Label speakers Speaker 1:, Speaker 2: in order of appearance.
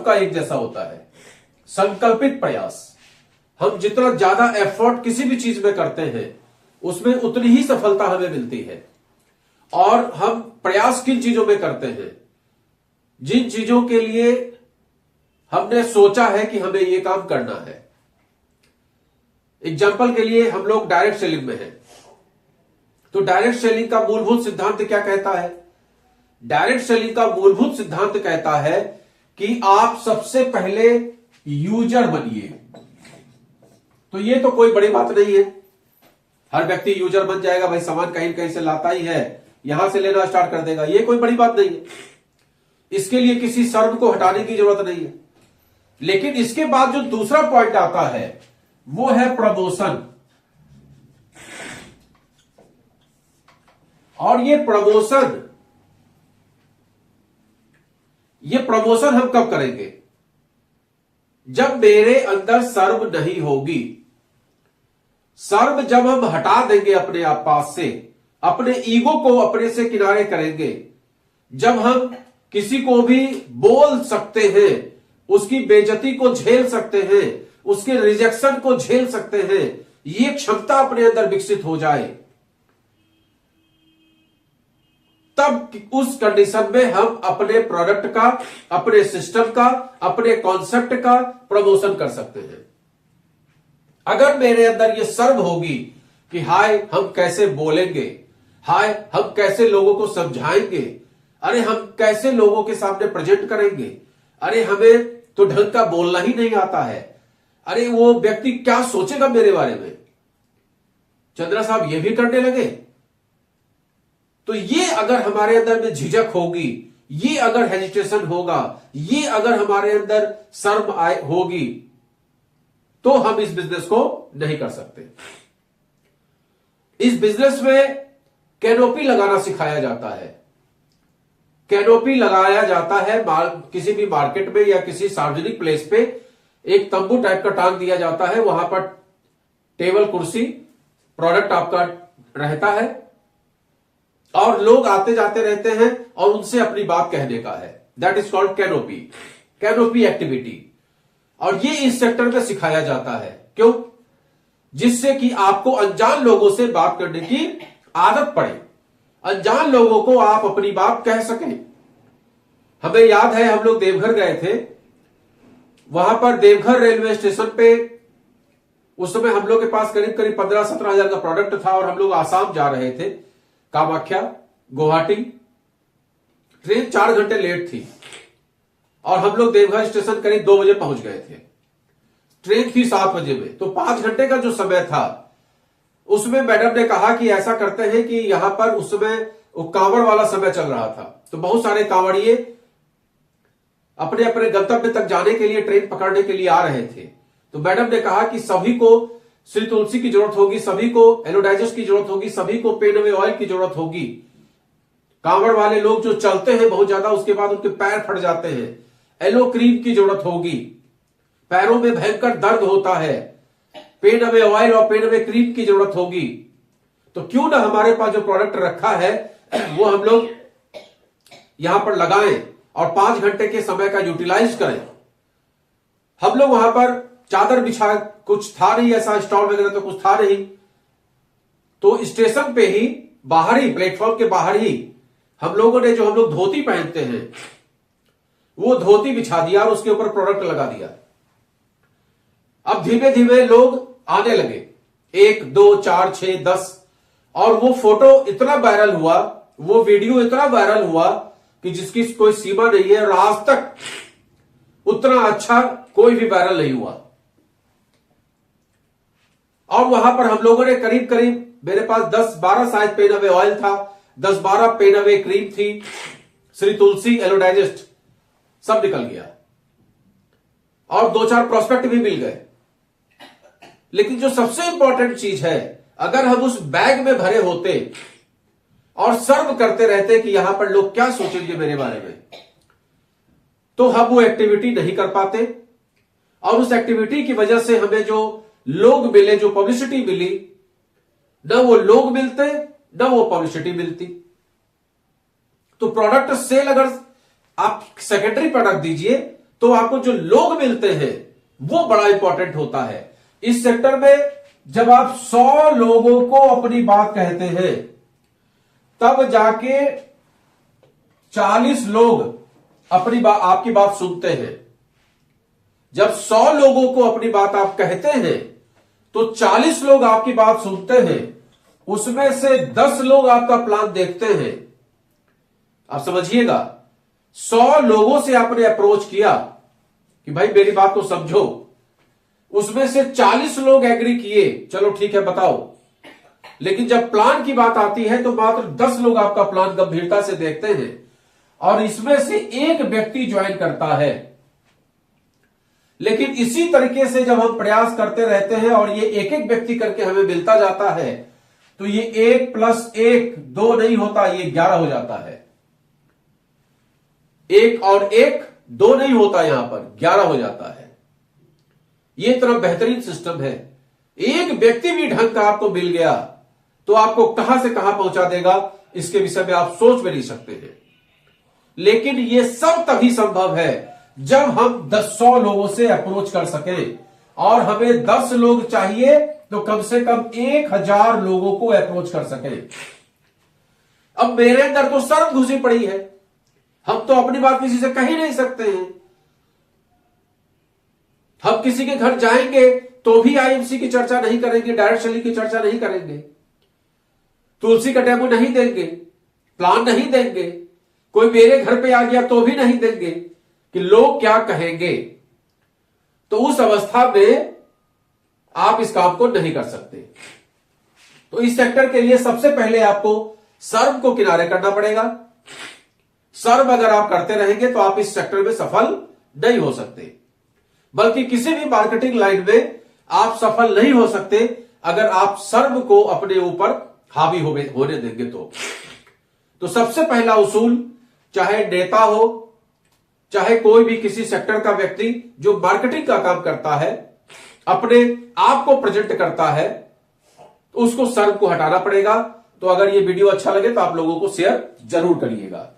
Speaker 1: सबका एक जैसा होता है। संकल्पित प्रयास, हम जितना ज्यादा एफर्ट किसी भी चीज में करते हैं उसमें उतनी ही सफलता हमें मिलती है। और हम प्रयास किन चीजों में करते हैं? जिन चीजों के लिए हमने सोचा है कि हमें यह काम करना है। एग्जाम्पल के लिए हम लोग डायरेक्ट सेलिंग में हैं, तो डायरेक्ट सेलिंग का मूलभूत सिद्धांत क्या कहता है? डायरेक्ट सेलिंग का मूलभूत सिद्धांत कहता है कि आप सबसे पहले यूजर बनिए। तो ये तो कोई बड़ी बात नहीं है, हर व्यक्ति यूजर बन जाएगा, भाई सामान कहीं कहीं से लाता ही है, यहां से लेना स्टार्ट कर देगा, ये कोई बड़ी बात नहीं है। इसके लिए किसी सर्व को हटाने की जरूरत नहीं है। लेकिन इसके बाद जो दूसरा पॉइंट आता है वो है प्रमोशन। और ये प्रमोशन हम कब करेंगे? जब मेरे अंदर सर्व नहीं होगी। सर्व जब हम हटा देंगे अपने आप पास से, अपने ईगो को अपने से किनारे करेंगे, जब हम किसी को भी बोल सकते हैं, उसकी बेइज्जती को झेल सकते हैं, उसके रिजेक्शन को झेल सकते हैं, ये क्षमता अपने अंदर विकसित हो जाए, तब उस कंडीशन में हम अपने प्रोडक्ट का, अपने सिस्टम का, अपने कॉन्सेप्ट का प्रमोशन कर सकते हैं। अगर मेरे अंदर ये सर्व होगी कि हाय हम कैसे बोलेंगे, हाय हम कैसे लोगों को समझाएंगे, अरे हम कैसे लोगों के सामने प्रेजेंट करेंगे, अरे हमें तो ढंग का बोलना ही नहीं आता है, अरे वो व्यक्ति क्या सोचेगा मेरे बारे में, चंद्रा साहब ये भी करने लगे। तो ये अगर हमारे अंदर में झिझक होगी, ये अगर हेजिटेशन होगा, ये अगर हमारे अंदर शर्म होगी, तो हम इस बिजनेस को नहीं कर सकते। इस बिजनेस में कैनोपी लगाना सिखाया जाता है। कैनोपी लगाया जाता है किसी भी मार्केट में या किसी सार्वजनिक प्लेस पे एक तंबू टाइप का टांग दिया जाता है, वहां पर टेबल कुर्सी प्रोडक्ट आपका रहता है और लोग आते जाते रहते हैं और उनसे अपनी बात कहने का है। That is called canopy, canopy activity. और ये इस सेक्टर में सिखाया जाता है। क्यों? जिससे कि आपको अनजान लोगों से बात करने की आदत पड़े, अनजान लोगों को आप अपनी बात कह सकें। हमें याद है हम लोग देवघर गए थे, वहां पर देवघर रेलवे स्टेशन पे उस समय हम लोग के पास करीब करीब 15-17 हजार का प्रोडक्ट था और हम लोग आसाम जा रहे थे, कामाख्या गुवाहाटी। ट्रेन 4 घंटे लेट थी और हम लोग देवघर स्टेशन करीब 2 बजे पहुंच गए थे। ट्रेन थी 7 बजे में, तो 5 घंटे का जो समय था उसमें मैडम ने कहा कि ऐसा करते हैं कि यहां पर उस समय कांवड़ वाला समय चल रहा था, तो बहुत सारे कांवड़िए अपने अपने गंतव्य तक जाने के लिए ट्रेन पकड़ने के लिए आ रहे थे। तो मैडम ने कहा कि सभी को श्री तुलसी की जरूरत होगी, सभी को एलोडाइजस की जरूरत होगी, सभी को पेन अवे ऑयल की जरूरत होगी। कांवड़ वाले लोग जो चलते हैं बहुत ज्यादा, उसके बाद उनके पैर फट जाते हैं, एलो क्रीम की जरूरत होगी, पैरों में भयंकर दर्द होता है, पेन अवे ऑयल और पेन अवे क्रीम की जरूरत होगी। तो क्यों ना हमारे पास जो प्रोडक्ट रखा है वो हम लोग यहां पर लगाएं और 5 घंटे के समय का यूटिलाइज करें। हम लोग वहां पर चादर बिछा, कुछ था नहीं ऐसा स्टॉल वगैरह तो कुछ था नहीं, तो स्टेशन पे ही बाहर ही, प्लेटफॉर्म के बाहर ही हम लोगों ने, जो हम लोग धोती पहनते हैं, वो धोती बिछा दिया और उसके ऊपर प्रोडक्ट लगा दिया। अब धीमे धीमे लोग आने लगे, 1, 2, 4, 6, 10, और वो फोटो इतना वायरल हुआ, वो वीडियो इतना वायरल हुआ कि जिसकी कोई सीमा नहीं है, और आज तक उतना अच्छा कोई भी वायरल नहीं हुआ। और वहां पर हम लोगों ने करीब करीब, मेरे पास 10-12 शायद पेन अवे ऑयल था, 10-12 पेन अवे क्रीम थी, श्री तुलसी, एलोडाइजेस्ट सब निकल गया और 2-4 प्रोस्पेक्ट भी मिल गए। लेकिन जो सबसे इंपॉर्टेंट चीज है, अगर हम उस बैग में भरे होते और सर्व करते रहते कि यहां पर लोग क्या सोचेंगे मेरे बारे में, तो हम वो एक्टिविटी नहीं कर पाते। और उस एक्टिविटी की वजह से हमें जो लोग मिले, जो पब्लिसिटी मिली, न वो लोग मिलते न वो पब्लिसिटी मिलती। तो प्रोडक्ट सेल अगर आप सेकेंडरी प्रोडक्ट दीजिए तो आपको जो लोग मिलते हैं वो बड़ा इंपॉर्टेंट होता है। इस सेक्टर में जब आप 100 लोगों को अपनी बात कहते हैं तब जाके 40 लोग आपकी बात सुनते हैं। जब 100 लोगों को अपनी बात आप कहते हैं तो 40 लोग आपकी बात सुनते हैं, उसमें से 10 लोग आपका प्लान देखते हैं। आप समझिएगा, 100 लोगों से आपने अप्रोच किया कि भाई मेरी बात को समझो, उसमें से 40 लोग एग्री किए, चलो ठीक है बताओ, लेकिन जब प्लान की बात आती है तो मात्र 10 लोग आपका प्लान गंभीरता से देखते हैं और इसमें से एक व्यक्ति ज्वाइन करता है। लेकिन इसी तरीके से जब हम प्रयास करते रहते हैं और ये एक एक व्यक्ति करके हमें मिलता जाता है तो ये 1 + 1 2 नहीं होता, ये 11 हो जाता है। 1 और 1 2 नहीं होता, यहां पर 11 हो जाता है। ये इतना बेहतरीन सिस्टम है। एक व्यक्ति भी ढंग का आपको मिल गया तो आपको कहां से कहां पहुंचा देगा, इसके विषय में आप सोच भी नहीं सकते हैं। लेकिन ये सब तभी संभव है जब हम 100 लोगों से अप्रोच कर सकें, और हमें 10 लोग चाहिए तो कम से कम 1000 लोगों को अप्रोच कर सकें। अब मेरे अंदर तो शर्म घुसी पड़ी है, हम तो अपनी बात किसी से कह ही नहीं सकते हैं। हम किसी के घर जाएंगे तो भी आईएमसी की चर्चा नहीं करेंगे, डायरेक्ट सेलिंग की चर्चा नहीं करेंगे, तुलसी का डेमो नहीं देंगे, प्लान नहीं देंगे, कोई मेरे घर पे आ गया तो भी नहीं देंगे कि लोग क्या कहेंगे। तो उस अवस्था में आप इस काम को नहीं कर सकते। तो इस सेक्टर के लिए सबसे पहले आपको शर्म को किनारे करना पड़ेगा। शर्म अगर आप करते रहेंगे तो आप इस सेक्टर में सफल नहीं हो सकते, बल्कि किसी भी मार्केटिंग लाइन में आप सफल नहीं हो सकते अगर आप शर्म को अपने ऊपर हावी होने देंगे। तो सबसे पहला उसूल, चाहे नेता हो, चाहे कोई भी किसी सेक्टर का व्यक्ति जो मार्केटिंग का काम करता है, अपने आप को प्रेजेंट करता है, उसको शर्म को हटाना पड़ेगा। तो अगर ये वीडियो अच्छा लगे तो आप लोगों को शेयर जरूर करिएगा।